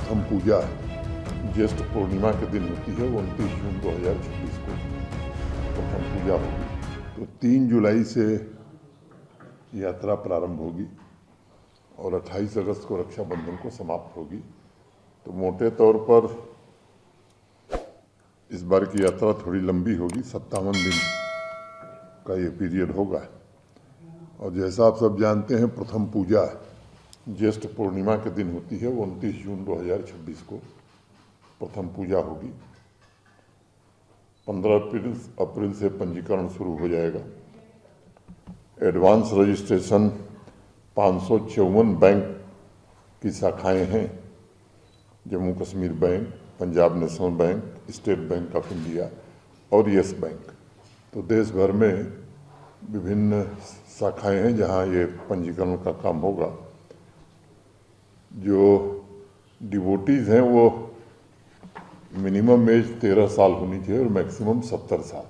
प्रथम पूजा ज्येष्ठ पूर्णिमा के दिन होती है। वो 29 जून 2026 को प्रथम पूजा होगी। तो 3 जुलाई से यात्रा प्रारंभ होगी और 28 अगस्त को रक्षाबंधन को समाप्त होगी। तो मोटे तौर पर इस बार की यात्रा थोड़ी लंबी होगी, 57 दिन का ये पीरियड होगा। और जैसा आप सब जानते हैं, प्रथम पूजा ज्येष्ठ पूर्णिमा के दिन होती है। वो 29 जून 2026 को प्रथम पूजा होगी। 15 अप्रैल से पंजीकरण शुरू हो जाएगा। एडवांस रजिस्ट्रेशन 554 बैंक की शाखाएं हैं। Jammu Kashmir bank, Punjab national bank, state bank of India और यस बैंक। तो देश भर में विभिन्न शाखाएं हैं जहां ये पंजीकरण का काम होगा। जो डिवोटीज हैं वो मिनिमम एज 13 साल होनी चाहिए और मैक्सिमम 70 साल,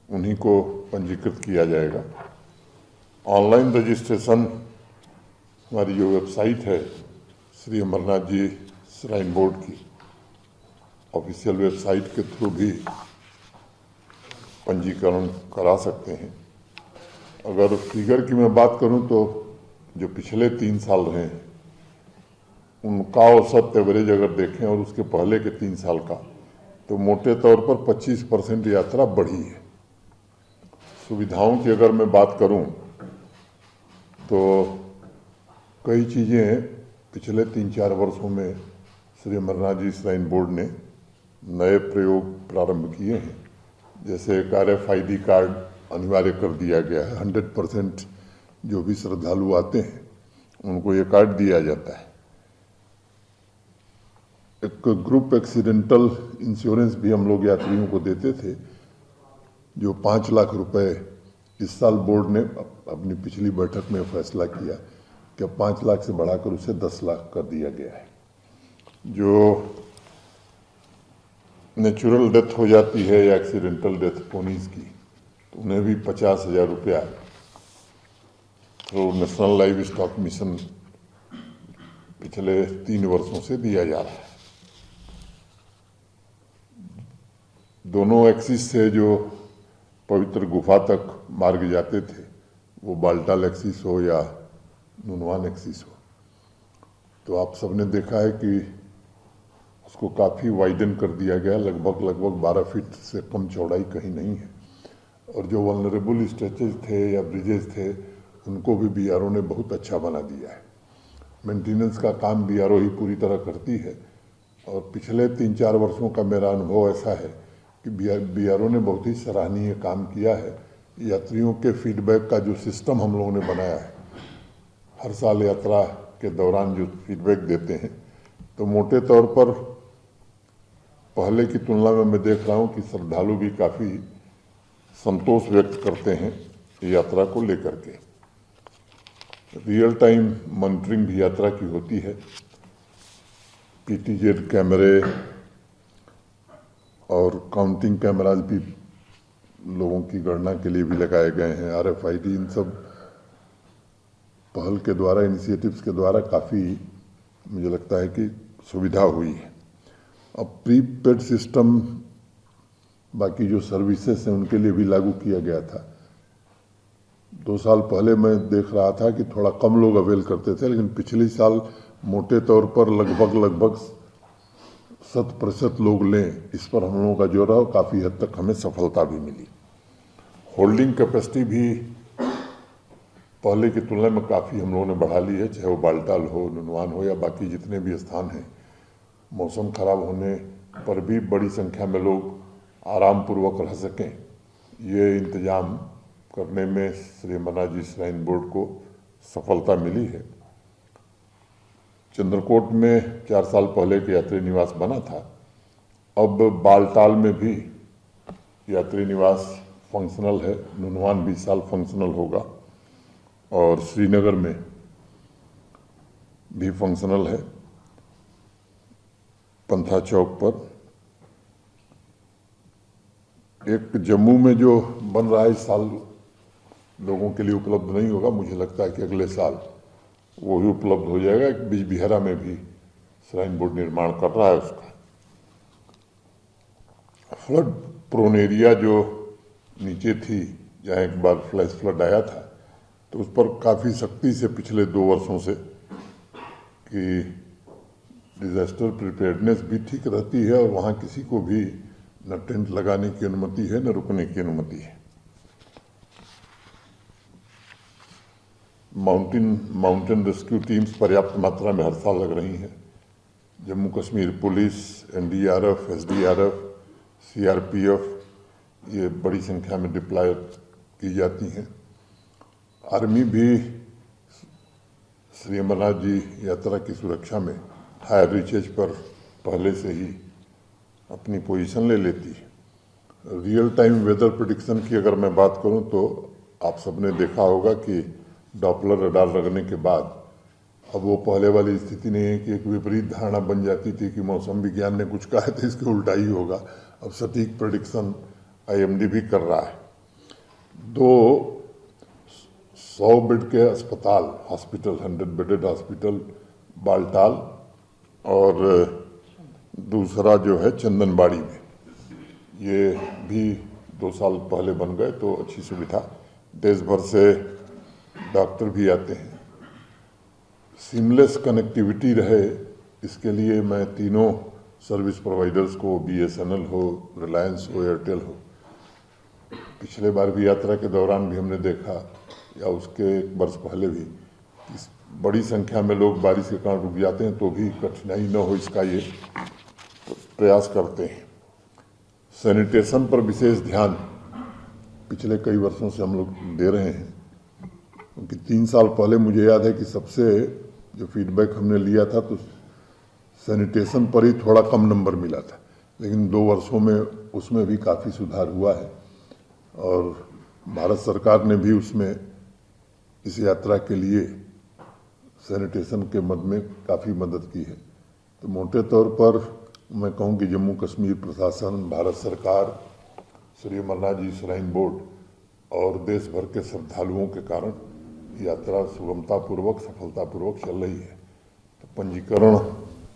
उन्हीं को पंजीकृत किया जाएगा। ऑनलाइन रजिस्ट्रेशन हमारी जो वेबसाइट है श्री अमरनाथ जी श्राइन बोर्ड की ऑफिशियल वेबसाइट के थ्रू भी पंजीकरण करा सकते हैं। अगर फिगर की मैं बात करूं तो जो पिछले 3 साल रहे हैं उनका औसत एवरेज अगर देखें और उसके पहले के 3 साल का, तो मोटे तौर पर 25% यात्रा बढ़ी है। सुविधाओं की अगर मैं बात करूं तो कई चीज़ें पिछले 3-4 वर्षों में श्री अमरनाथ जी श्राइन बोर्ड ने नए प्रयोग प्रारंभ किए हैं। जैसे एक RFID कार्ड अनिवार्य कर दिया गया है। 100% जो भी श्रद्धालु आते हैं उनको ये कार्ड दिया जाता है। एक ग्रुप एक्सीडेंटल इंश्योरेंस भी हम लोग यात्रियों को देते थे, जो 5 लाख रुपए इस साल बोर्ड ने अपनी पिछली बैठक में फैसला किया कि 5 लाख से बढ़ाकर उसे 10 लाख कर दिया गया है। जो नेचुरल डेथ हो जाती है या एक्सीडेंटल डेथ पोनीज की, तो उन्हें भी 50,000 रुपया तो नेशनल लाइव स्टॉक मिशन पिछले 3 वर्षों से दिया जा रहा है। दोनों एक्सिस से जो पवित्र गुफा तक मार्ग जाते थे, वो बाल्टाल एक्सिस हो या नुनवान एक्सिस हो, तो आप सबने देखा है कि उसको काफ़ी वाइडन कर दिया गया। लगभग 12 फीट से कम चौड़ाई कहीं नहीं है। और जो वल्नरेबल स्ट्रेचेज थे या ब्रिजेज थे, उनको भी BRO ने बहुत अच्छा बना दिया है। मेंटेनेंस का काम BRO ही पूरी तरह करती है। और पिछले 3-4 वर्षों का मेरा अनुभव ऐसा है कि BRO ने बहुत ही सराहनीय काम किया है। यात्रियों के फीडबैक का जो सिस्टम हम लोगों ने बनाया है, हर साल यात्रा के दौरान जो फीडबैक देते हैं, तो मोटे तौर पर पहले की तुलना में मैं देख रहा हूं कि श्रद्धालु भी काफ़ी संतोष व्यक्त करते हैं यात्रा को लेकर के। रियल टाइम मॉनिटरिंग भी यात्रा की होती है। PTZ कैमरे और काउंटिंग कैमराज भी लोगों की गणना के लिए भी लगाए गए हैं। RFID, इन सब पहल के द्वारा, इनिशिएटिव्स के द्वारा काफ़ी मुझे लगता है कि सुविधा हुई है। अब प्रीपेड सिस्टम बाकी जो सर्विसेज हैं उनके लिए भी लागू किया गया था। 2 साल पहले मैं देख रहा था कि थोड़ा कम लोग अवेल करते थे, लेकिन पिछले साल मोटे तौर पर लगभग 100% लोग लें, इस पर हम लोगों का जोर है और काफ़ी हद तक हमें सफलता भी मिली। होल्डिंग कैपेसिटी भी पहले की तुलना में काफ़ी हम लोगों ने बढ़ा ली है, चाहे वो बाल्टाल हो, नुनवान हो या बाकी जितने भी स्थान हैं। मौसम खराब होने पर भी बड़ी संख्या में लोग आराम पूर्वक रह सकें, ये इंतजाम करने में श्री अमरनाथ जी श्राइन बोर्ड को सफलता मिली है। चंद्रकोट में 4 साल पहले के यात्री निवास बना था। अब बालटाल में भी यात्री निवास फंक्शनल है। नुनवान भी इस साल फंक्शनल होगा और श्रीनगर में भी फंक्शनल है। पंथा चौक पर एक जम्मू में जो बन रहा है इस साल लोगों के लिए उपलब्ध नहीं होगा। मुझे लगता है कि अगले साल वो भी उपलब्ध हो जाएगा। एक बिजबिहरा में भी श्राइन बोर्ड निर्माण कर रहा है उसका। फ्लड प्रोन एरिया जो नीचे थी, जहाँ एक बार फ्लैश फ्लड आया था, तो उस पर काफ़ी सख्ती से पिछले 2 वर्षों से कि डिजास्टर प्रिपेयर्डनेस भी ठीक रहती है और वहाँ किसी को भी न टेंट लगाने की अनुमति है न रुकने की अनुमति है। माउंटेन रेस्क्यू टीम्स पर्याप्त मात्रा में हर साल लग रही हैं। Jammu Kashmir police, NDRF, SDRF, CRPF ये बड़ी संख्या में डिप्लॉय की जाती हैं। आर्मी भी श्री अमरनाथ जी यात्रा की सुरक्षा में हायर रीचेज पर पहले से ही अपनी पोजीशन ले लेती है। रियल टाइम वेदर प्रेडिक्शन की अगर मैं बात करूं तो आप सबने देखा होगा कि डॉपलर रडार लगने के बाद अब वो पहले वाली स्थिति नहीं है कि एक विपरीत धारणा बन जाती थी कि मौसम विज्ञान ने कुछ कहा था इसके उल्टा ही होगा। अब सटीक प्रेडिक्शन IMD भी कर रहा है। 2 100 बेड के अस्पताल, हॉस्पिटल, 100 बेडेड हॉस्पिटल बालटाल और दूसरा जो है चंदनबाड़ी में, ये भी 2 साल पहले बन गए, तो अच्छी सुविधा। देश भर से डॉक्टर भी आते हैं। सीमलेस कनेक्टिविटी रहे, इसके लिए मैं तीनों सर्विस प्रोवाइडर्स को, BSNL हो, रिलायंस हो, एयरटेल हो, पिछले बार भी यात्रा के दौरान भी हमने देखा या उसके 1 वर्ष पहले भी, इस बड़ी संख्या में लोग बारिश के कारण रुक जाते हैं तो भी कठिनाई न हो इसका ये प्रयास करते हैं। सैनिटेशन पर विशेष ध्यान पिछले कई वर्षों से हम लोग दे रहे हैं, क्योंकि 3 साल पहले मुझे याद है कि सबसे जो फीडबैक हमने लिया था तो सैनिटेशन पर ही थोड़ा कम नंबर मिला था, लेकिन 2 वर्षों में उसमें भी काफ़ी सुधार हुआ है और भारत सरकार ने भी उसमें इस यात्रा के लिए सैनिटेशन के मद में काफ़ी मदद की है। तो मोटे तौर पर मैं कहूँ कि जम्मू कश्मीर प्रशासन, भारत सरकार, श्री अमरनाथ जी श्राइन बोर्ड और देश भर के श्रद्धालुओं के कारण यात्रा सुगमतापूर्वक, सफलतापूर्वक चल रही है। तो पंजीकरण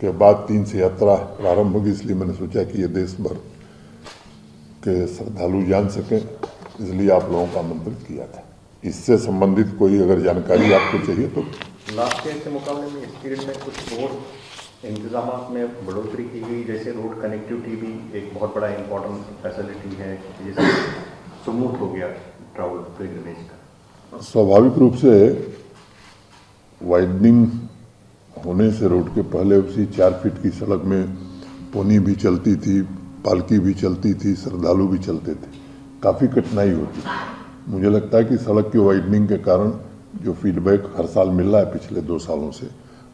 के बाद 3 से यात्रा प्रारंभ होगी, इसलिए मैंने सोचा कि ये देश भर के श्रद्धालु जान सकें, इसलिए आप लोगों को आमंत्रित किया था। इससे संबंधित कोई अगर जानकारी आपको चाहिए तो लास्ट ईयर के मुकाबले में इस पीरियड में कुछ और इंतजाम में बढ़ोतरी की गई, जैसे रोड कनेक्टिविटी भी एक बहुत बड़ा इम्पोर्टेंट फैसिलिटी है, जैसे स्मूथ हो गया ट्रैवल पिलग्रिमेज का। स्वाभाविक रूप से वाइडनिंग होने से रोड के पहले उसी 4 फीट की सड़क में पोनी भी चलती थी, पालकी भी चलती थी, श्रद्धालु भी चलते थे, काफ़ी कठिनाई होती थी। मुझे लगता है कि सड़क की वाइडनिंग के कारण जो फीडबैक हर साल मिल रहा है पिछले 2 सालों से,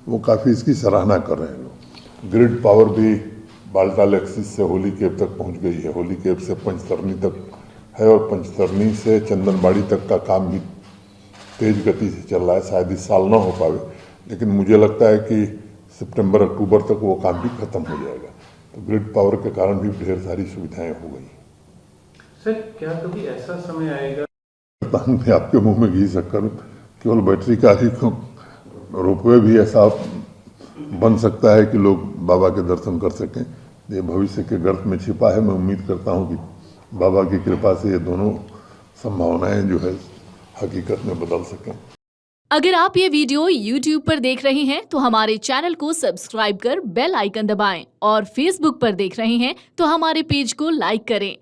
वो काफ़ी इसकी सराहना कर रहे हैं लोग। ग्रिड पावर भी बालटाल एक्सिस से होली केब तक पहुंच गई है, होली केब से पंचतरनी तक है और पंचतरनी से चंदनबाड़ी तक का काम भी तेज गति से चल रहा है। शायद इस साल ना हो पावे, लेकिन मुझे लगता है कि सितंबर-अक्टूबर तक वो काम भी खत्म हो जाएगा। तो ग्रिड पावर के कारण भी ढेर सारी सुविधाएं हो गई। सर, क्या कभी ऐसा समय आएगा मैं आपके मुंह में घी शक्कर, केवल बैटरी का ही रोपवे भी ऐसा बन सकता है कि लोग बाबा के दर्शन कर सकें। ये भविष्य के गर्त में छिपा है। मैं उम्मीद करता हूं कि बाबा की कृपा से ये दोनों संभावनाएं जो है हकीकत में बदल सकें। अगर आप ये वीडियो YouTube पर देख रहे हैं तो हमारे चैनल को सब्सक्राइब कर बेल आइकन दबाएं और Facebook पर देख रहे हैं तो हमारे पेज को लाइक करें।